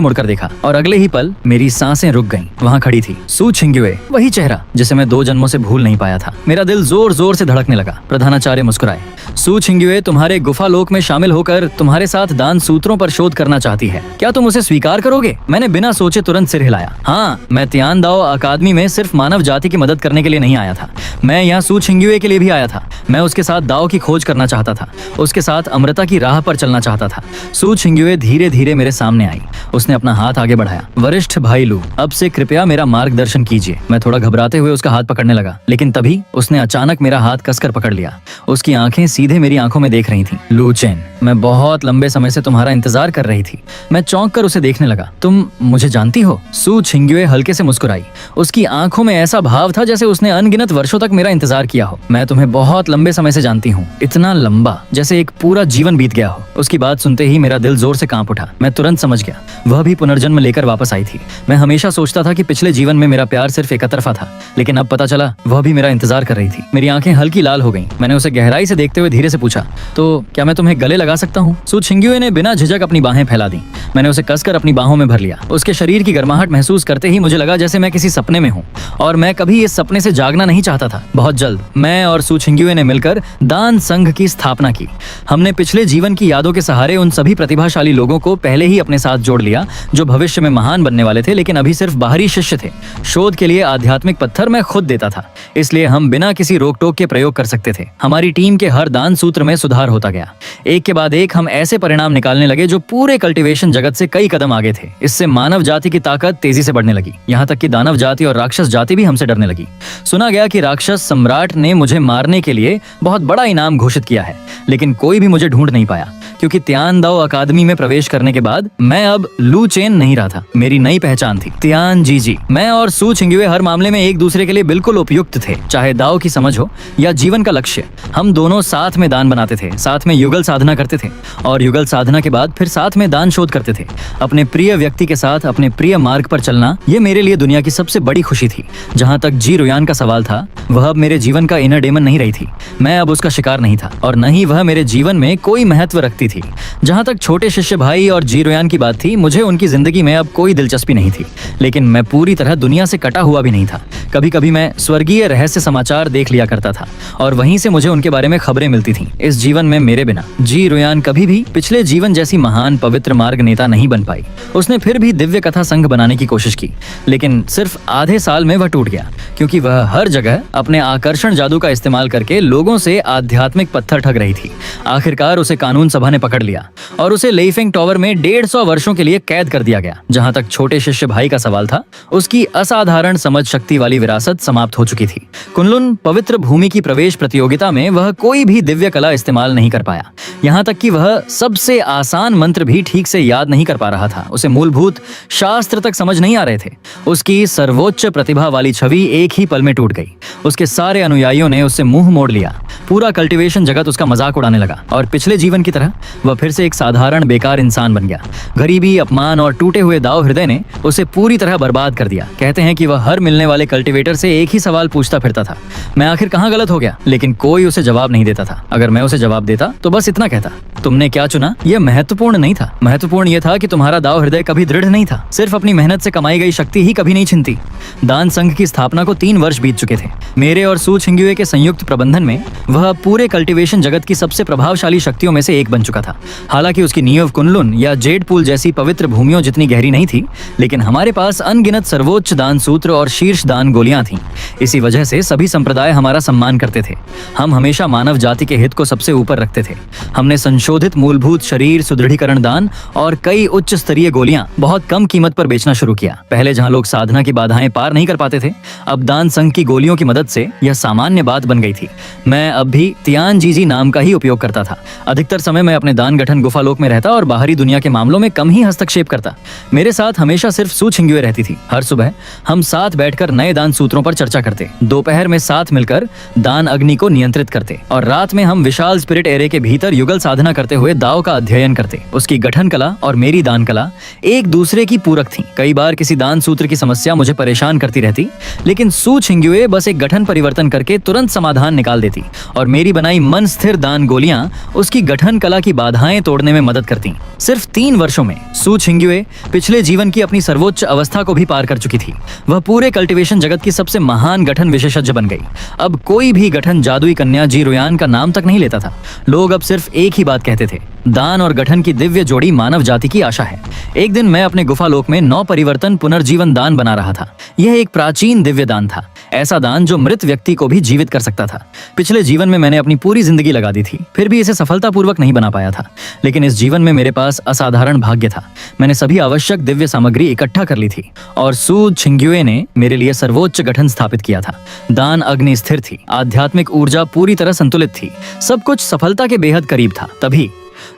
Speaker 1: मुड़कर देखा और अगले ही पल मेरी सांसें रुक गईं। वहाँ खड़ी थी सू छिंग्युए, वही चेहरा जिसे मैं 2 जन्मों से भूल नहीं पाया था। मेरा दिल जोर जोर से धड़कने लगा। प्रधानाचार्य मुस्कुराए। सू छिंग्युए तुम्हारे गुफा लोक में शामिल होकर तुम्हारे साथ दान सूत्रों पर शोध करना चाहती है। क्या तुम उसे स्वीकार करोगे? मैंने बिना सोचे तुरंत सिर हिलाया। हाँ, मैं तियानदाओ अकादमी में सिर्फ मानव जाति की मदद करने के लिए नहीं आया था। मैं यहाँ सू छिंग्युए के लिए भी आया था। मैं उसके साथ दाओ की खोज करना चाहता था, उसके साथ अमृता की राह पर चलना चाहता था। सू छिंग्युए धीरे धीरे मेरे सामने आई। उसने अपना हाथ आगे बढ़ाया। वरिष्ठ भाई लू, अब से कृपया मेरा मार्गदर्शन कीजिए। मैं थोड़ा घबराते हुए उसका हाथ पकड़ने लगा, लेकिन तभी उसने अचानक मेरा हाथ कसकर पकड़ लिया। उसकी आंखें सीधे मेरी आंखों में देख रही थीं। लू चेन, मैं बहुत लंबे समय से तुम्हारा इंतजार कर रही थी। मैं चौंक कर उसे देखने लगा। तुम मुझे जानती हो? सू छिंग्युए हल्के से मुस्कुराई। उसकी आंखों में ऐसा भाव था जैसे उसने अनगिनत वर्षों तक मेरा इंतजार किया हो। मैं तुम्हें बहुत लंबे समय से जानती हूँ, इतना लंबा जैसे एक पूरा जीवन बीत गया हो। उसकी बात सुनते ही मेरा दिल जोर से कांप उठा। मैं तुरंत समझ गया, वह भी पुनर्जन्म लेकर वापस आई थी। मैं हमेशा सोचता था कि पिछले जीवन में मेरा प्यार सिर्फ एकतरफा था, लेकिन अब पता चला वह भी मेरा इंतजार कर रही थी। मेरी आंखें हल्की लाल हो गईं। मैंने उसे गहराई से देखते हुए धीरे से पूछा, तो क्या मैं तुम्हें गले लगा सकता हूँ? सू छिंग्युए ने बिना झिझक अपनी बाहें फैला दी। मैंने उसे कसकर अपनी बाहों में भर लिया। उसके शरीर की गर्माहट महसूस करते ही मुझे लगा जैसे मैं किसी सपने में हूँ, और मैं कभी इस सपने से जागना नहीं चाहता था। बहुत जल्द मैं और सू छिंग्युए ने मिलकर दान संघ की स्थापना की। हमने पिछले जीवन की यादों के सहारे उन सभी प्रतिभाशाली लोगों को पहले ही अपने साथ जोड़ लिया जो भविष्य में महान बनने वाले थे, लेकिन अभी सिर्फ बाहरी शिष्य थे। शोध के लिए आध्यात्मिक पत्थर मैं खुद देता था, इसलिए हम बिना किसी रोक टोक के प्रयोग कर सकते थे। हमारी टीम के हर दान सूत्र में सुधार होता गया। एक के बाद एक हम ऐसे परिणाम निकालने लगे जो पूरे कल्टीवेशन जगत से कई कदम आगे थे। इससे मानव जाति की ताकत तेजी से बढ़ने लगी, यहाँ तक कि दानव जाति और राक्षस जाति भी हमसे डरने लगी। सुना गया कि राक्षस सम्राट ने मुझे मारने के लिए बहुत बड़ा इनाम घोषित किया है, लेकिन कोई भी मुझे ढूंढ नहीं पाया, क्योंकि तियानदाओ अकादमी में प्रवेश करने के बाद मैं अब लू चेन नहीं रहा था। मेरी नई पहचान थी तियान जी। मैं और सू छिंग्युए हर मामले में एक दूसरे के लिए बिल्कुल उपयुक्त थे, चाहे दाओ की समझ हो या जीवन का लक्ष्य। हम दोनों साथ में दान बनाते थे, साथ में युगल साधना करते थे, और युगल साधना के बाद फिर साथ में दान शोध करते थे। अपने प्रिय व्यक्ति के साथ अपने प्रिय मार्ग पर चलना, ये मेरे लिए दुनिया की सबसे बड़ी खुशी थी। जहाँ तक जी रुयान का सवाल था, वह अब मेरे जीवन का इनर डेमन नहीं रही थी। मैं अब उसका शिकार नहीं था, और न ही वह मेरे जीवन में कोई महत्व रखती दिखती थी। जहाँ तक छोटे शिष्य भाई और जीरोयान की बात थी, मुझे उनकी जिंदगी में अब कोई दिलचस्पी नहीं थी, लेकिन मैं पूरी तरह दुनिया से कटा हुआ भी नहीं था। कभी कभी मैं स्वर्गीय रहस्य समाचार देख लिया करता था और वहीं से मुझे उनके बारे में खबरें मिलती थीं। इस जीवन में मेरे बिना जी रुयान कभी भी पिछले जीवन जैसी महान पवित्र मार्ग नेता नहीं बन पाई। उसने फिर भी दिव्य कथा संघ बनाने की कोशिश की, लेकिन सिर्फ आधे साल में वह टूट गया, क्योंकि वह हर जगह अपने आकर्षण जादू का इस्तेमाल करके लोगों से आध्यात्मिक पत्थर ठग रही थी। आखिरकार उसे कानून सभा ने पकड़ लिया और उसे लेइफेंग टॉवर में 150 वर्षों के लिए कैद कर दिया गया। जहां तक छोटे शिष्य भाई का सवाल था, उसकी असाधारण समझ शक्ति वाली विरासत समाप्त हो चुकी थी। कुनलुन पवित्र भूमि की प्रवेश प्रतियोगिता में वह कोई भी दिव्य कला इस्तेमाल नहीं कर पाया। यहाँ तक कि वह सबसे आसान मंत्र भी ठीक से याद नहीं कर पा रहा था। उसे मूलभूत शास्त्र तक समझ नहीं आ रहे थे। उसकी सर्वोच्च प्रतिभा वाली छवि एक ही पल में टूट गई। उसके सारे अनुयायियों ने उससे मुंह मोड़ लिया। पूरा कल्टीवेशन जगत उसका मजाक उड़ाने लगा और पिछले जीवन की तरह वह फिर से एक साधारण बेकार इंसान बन गया। गरीबी, अपमान और टूटे हुए दाव हृदय ने उसे पूरी तरह बर्बाद कर दिया। कहते हैं कि वह हर मिलने वाले कल्टीवेटर से एक ही सवाल पूछता फिरता था, मैं आखिर कहाँ गलत हो गया? लेकिन कोई उसे जवाब नहीं देता था। अगर मैं उसे जवाब देता तो बस इतना कहता, तुमने क्या चुना यह महत्वपूर्ण नहीं था। महत्वपूर्ण यह था कि तुम्हारा दाव हृदय कभी दृढ़ नहीं था। सिर्फ अपनी मेहनत से कमाई गई शक्ति ही कभी नहीं छिनती। दान संघ की स्थापना को 3 वर्ष बीत चुके थे। मेरे और सू छिंग्युए के संयुक्त प्रबंधन में वह पूरे कल्टीवेशन जगत की सबसे प्रभावशाली शक्तियों में से एक बन चुका था। हालांकि उसकी नींव कुनलुन या जेड पूल जैसी पवित्र भूमियों जितनी गहरी नहीं थी, लेकिन हमारे पास अनगिनत सर्वोच्च दान सूत्र और शीर्ष दान गोलियां थीं। इसी वजह से सभी संप्रदाय हमारा सम्मान करते थे। हम हमेशा मानव जाति के हित को सबसे ऊपर रखते थे। हमने संशोधित मूलभूत शरीर सुदृढ़ीकरण दान और कई उच्च स्तरीय गोलियां बहुत कम कीमत पर बेचना शुरू किया। पहले जहां लोग साधना की बाधाएं पार नहीं कर पाते थे, अब दान संघ की गोलियों की मदद से यह सामान्य बात बन गई थी। मैं अब भी तियान जीजी नाम का ही उपयोग करता था। अधिकतर समय मैं अपने दान गठन गुफालोक में रहता और बाहरी दुनिया के मामलों में कम ही हस्तक्षेप करता। मेरे साथ हमेशा सिर्फ सू छिंग्युए रहती थी। हर सुबह हम साथ बैठकर नए दान सूत्रों पर चर्चा करते, दोपहर में साथ मिलकर दान अग्नि को नियंत्रित करते और रात में हम विशाल स्पिरिट एरे के भीतर युगल साधना करते हुए दाव का अध्ययन करते। उसकी गठन कला और मेरी दान कला एक दूसरे की पूरक थी। कई बार किसी दान सूत्र की समस्या मुझे परेशान करती रहती, लेकिन सू छिंग्युए बस एक गठन परिवर्तन करके तुरंत समाधान निकाल देती और मेरी बनाई मन स्थिर दान गोलियां उसकी गठन कला की बाधाएं तोड़ने में मदद करती। सिर्फ 3 वर्षों में सू छिंग्युए पिछले जीवन की अपनी सर्वोच्च अवस्था को भी पार कर चुकी थी। वह पूरे कल्टीवेशन जगत की सबसे महान गठन विशेषज्ञ बन गई। अब कोई भी गठन जादुई कन्या जी रुयान का नाम तक नहीं लेता था। लोग अब सिर्फ एक ही बात कहते थे, दान और गठन की दिव्य जोड़ी मानव जाति की आशा है। एक दिन मैं अपने गुफालोक में 9 परिवर्तन पुनर्जीवन दान बना रहा था। यह एक प्राचीन दिव्य दान था, ऐसा दान जो मृत व्यक्ति को भी जीवित कर सकता था। पिछले जीवन में मैंने अपनी पूरी जिंदगी लगा दी थी, फिर भी इसे सफलतापूर्वक नहीं बना पाया था। लेकिन इस जीवन में मेरे पास असाधारण भाग्य था। मैंने सभी आवश्यक दिव्य सामग्री इकट्ठा कर ली थी और सू छिंग्युए ने मेरे लिए सर्वोच्च गठन स्थापित किया था। दान अग्नि स्थिर थी, आध्यात्मिक ऊर्जा पूरी तरह संतुलित थी, सब कुछ सफलता के बेहद करीब था। तभी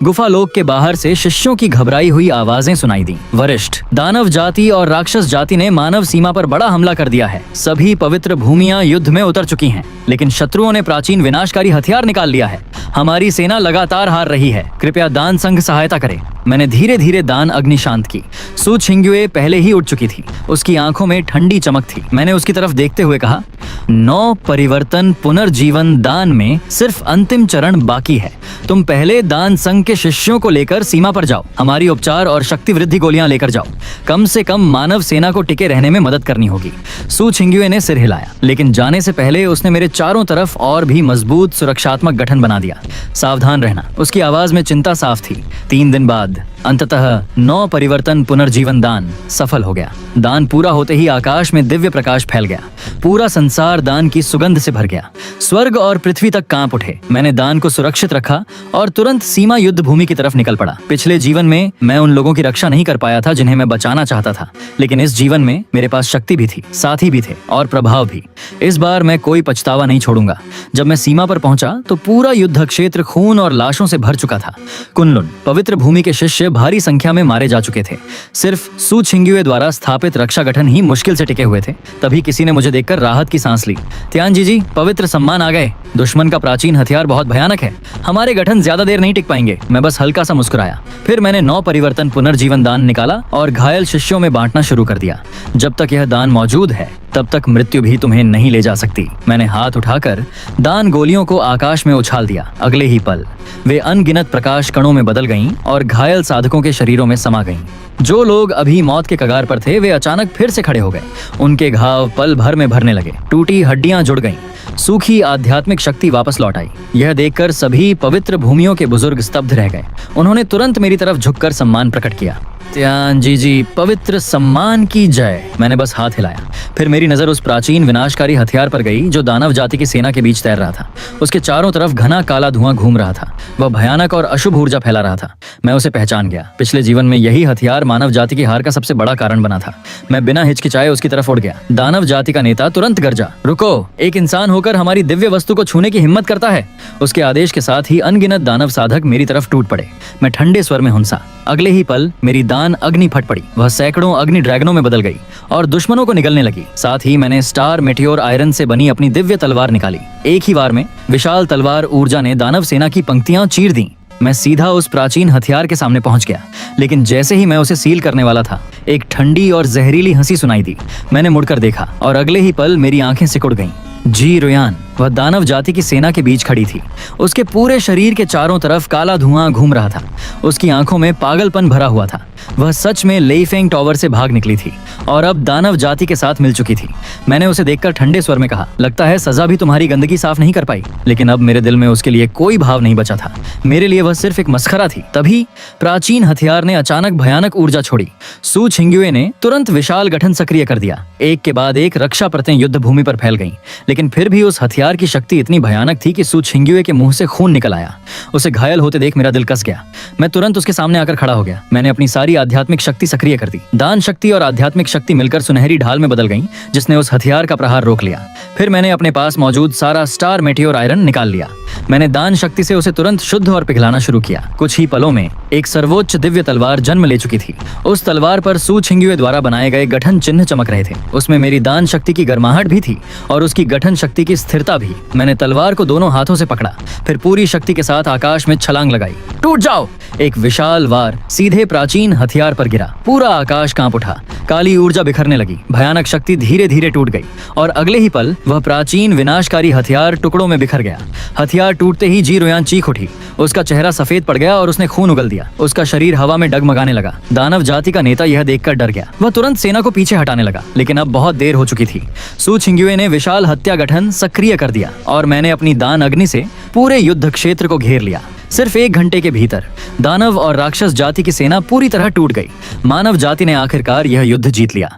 Speaker 1: गुफालोक के बाहर से शिष्यों की घबराई हुई आवाजें सुनाई दी। वरिष्ठ दानव जाति और राक्षस जाति ने मानव सीमा पर बड़ा हमला कर दिया है। सभी पवित्र भूमियां युद्ध में उतर चुकी हैं, लेकिन शत्रुओं ने प्राचीन विनाशकारी हथियार निकाल लिया है। हमारी सेना लगातार हार रही है। कृपया दान संघ सहायता करे। मैंने धीरे धीरे दान अग्नि शांत की। सू छिंग्युए पहले ही उठ चुकी थी। उसकी आंखों में ठंडी चमक थी। मैंने उसकी तरफ देखते हुए कहा, 9 परिवर्तन पुनर्जीवन दान में सिर्फ अंतिम चरण बाकी है। तुम पहले दान संघ के शिष्यों को लेकर सीमा पर जाओ। हमारी उपचार और शक्ति वृद्धि गोलियां लेकर जाओ। कम से कम मानव सेना को टिके रहने में मदद करनी होगी। सू छिंग्युए ने सिर हिलाया, लेकिन जाने से पहले उसने मेरे चारों तरफ और भी मजबूत सुरक्षात्मक गठन बना दिया। सावधान रहना। उसकी आवाज में चिंता साफ थी। 3 दिन बाद अंततः 9 परिवर्तन पुनर्जीवन दान सफल हो गया। दान पूरा होते ही आकाश में दिव्य प्रकाश फैल गया। पूरा संसार दान की सुगंध से भर गया। स्वर्ग और पृथ्वी तक कांप उठे। मैंने दान को सुरक्षित रखा और तुरंत सीमा युद्ध भूमि की तरफ निकल पड़ा। पिछले जीवन में मैं उन लोगों की रक्षा नहीं कर पाया था जिन्हें मैं बचाना चाहता था, लेकिन इस जीवन में मेरे पास शक्ति भी थी, साथी भी थे और प्रभाव भी। इस बार मैं कोई पछतावा नहीं छोड़ूंगा। जब मैं सीमा पर पहुंचा तो पूरा युद्ध क्षेत्र खून और लाशों से भर चुका था। कुनलुन पवित्र भूमि के शिष्य भारी संख्या में मारे जा चुके थे। सिर्फ सू छिंग्युए द्वारा स्थापित रक्षा गठन ही मुश्किल से टिके हुए थे। तभी किसी ने मुझे देखकर राहत की सांस ली। तियान जीजी, पवित्र सम्मान आ गए। दुश्मन का प्राचीन हथियार बहुत भयानक है। हमारे गठन ज्यादा देर नहीं टिक पाएंगे। मैं बस हल्का सा मुस्कुराया। फिर मैंने 9 परिवर्तन पुनर्जीवन दान निकाला और घायल शिष्यों में बांटना शुरू कर दिया। जब तक यह दान मौजूद है तब तक मृत्यु भी तुम्हें नहीं ले जा सकती। मैंने हाथ उठाकर दान गोलियों को आकाश में उछाल दिया। अगले ही पल वे अनगिनत प्रकाश कणों में बदल गईं और घायल साधकों के शरीरों में समा गईं। जो लोग अभी मौत के कगार पर थे वे अचानक फिर से खड़े हो गए। उनके घाव पल भर में भरने लगे, टूटी हड्डियां जुड़ गईं, सूखी आध्यात्मिक शक्ति वापस लौट आई। यह देखकर सभी पवित्र भूमियों के बुजुर्ग स्तब्ध रह गए। उन्होंने तुरंत मेरी तरफ झुककर सम्मान प्रकट किया। त्यान जी पवित्र सम्मान की जय। मैंने बस हाथ हिलाया। फिर मेरी नजर उस प्राचीन विनाशकारी हथियार पर गई जो दानव जाति की सेना के बीच तैर रहा था। उसके चारों तरफ घना काला धुआं घूम रहा था। वह भयानक और अशुभ ऊर्जा फैला रहा था। मैं उसे पहचान गया। पिछले जीवन में यही हथियार मानव जाति की हार का सबसे बड़ा कारण बना था। मैं बिना हिचकिचाए उसकी तरफ उड़ गया। दानव जाति का नेता तुरंत गरजा, रुको, एक इंसान होकर हमारी दिव्य वस्तु को छूने की हिम्मत करता है। उसके आदेश के साथ ही अनगिनत दानव साधक मेरी तरफ टूट पड़े। मैं ठंडे स्वर में हुंसा। अगले ही पल मेरी दान अग्नि फट पड़ी। वह सैकड़ों अग्नि ड्रैगनों में बदल गई और दुश्मनों को निगलने लगी। साथ ही मैंने स्टार मेटियोर आयरन से बनी अपनी दिव्य तलवार निकाली। एक ही वार में विशाल तलवार ऊर्जा ने दानव सेना की पंक्तियां चीर दी। मैं सीधा उस प्राचीन हथियार के सामने पहुंच गया, लेकिन जैसे ही मैं उसे सील करने वाला था, एक ठंडी और जहरीली हंसी सुनाई दी। मैंने मुड़कर देखा और अगले ही पल मेरी आंखें सिकुड़ गईं। जी रुयान, वह दानव जाति की सेना के बीच खड़ी थी। उसके पूरे शरीर के चारों तरफ काला धुआं घूम रहा था। उसकी आंखों में पागलपन भरा हुआ था। वह सच में लेइफेंग टॉवर से भाग निकली थी और अब दानव जाति के साथ मिल चुकी थी। मैंने उसे देखकर ठंडे स्वर में कहा, लगता है सजा भी तुम्हारी गंदगी साफ नहीं कर पाई। लेकिन अब मेरे दिल में उसके लिए कोई भाव नहीं बचा था। मेरे लिए वह सिर्फ एक मस्खरा थी। तभी प्राचीन हथियार ने अचानक भयानक ऊर्जा छोड़ी। सू छिंग्युए ने तुरंत विशाल गठन सक्रिय कर दिया। एक के बाद एक रक्षा परतें युद्ध भूमि पर फैल गईं। लेकिन फिर भी उस हथियार की शक्ति इतनी भयानक थी कि सू छिंग्युए के मुंह से खून निकल आया। उसे घायल होते देख मेरा दिल कस गया। मैं तुरंत उसके सामने आकर खड़ा हो गया। मैंने अपनी सारी आध्यात्मिक शक्ति सक्रिय कर दी। दान शक्ति और आध्यात्मिक शक्ति मिलकर सुनहरी ढाल में बदल गईं, जिसने उस हथियार का प्रहार रोक लिया। फिर मैंने अपने पास मौजूद सारा स्टार मेटियोर आयरन निकाल लिया। मैंने दान शक्ति से उसे तुरंत शुद्ध और पिघलाना शुरू किया। कुछ ही पलों में एक सर्वोच्च दिव्य तलवार जन्म ले चुकी थी। उस तलवार पर सू छिंग्युए द्वारा बनाए गए गठन चिन्ह चमक रहे थे। उसमें मेरी दान शक्ति की गर्माहट भी थी और उसकी गठन शक्ति की स्थिरता भी। मैंने तलवार को दोनों हाथों से पकड़ा, फिर पूरी शक्ति के साथ आकाश में छलांग लगाई। टूट जाओ! एक विशाल वार सीधे प्राचीन हथियार पर गिरा। पूरा आकाश कांप उठा। काली ऊर्जा बिखरने लगी। भयानक शक्ति धीरे धीरे टूट गई और अगले ही पल वह प्राचीन विनाशकारी हथियार टुकड़ों में बिखर गया। हथियार टूटते ही जी रुयान चीख उठी। उसका चेहरा सफेद पड़ गया और उसने खून उगल दिया। उसका शरीर हवा में डगमगाने लगा। दानव जाति का नेता यह देखकर डर गया। वह तुरंत सेना को पीछे हटाने लगा, लेकिन अब बहुत देर हो चुकी थी। सू छिंग्युए ने विशाल हत्या गठन सक्रिय कर दिया और मैंने अपनी दान अग्नि से पूरे युद्ध क्षेत्र को घेर लिया। सिर्फ 1 घंटे के भीतर दानव और राक्षस जाति की सेना पूरी तरह टूट गई। मानव जाति ने आखिरकार यह युद्ध जीत लिया।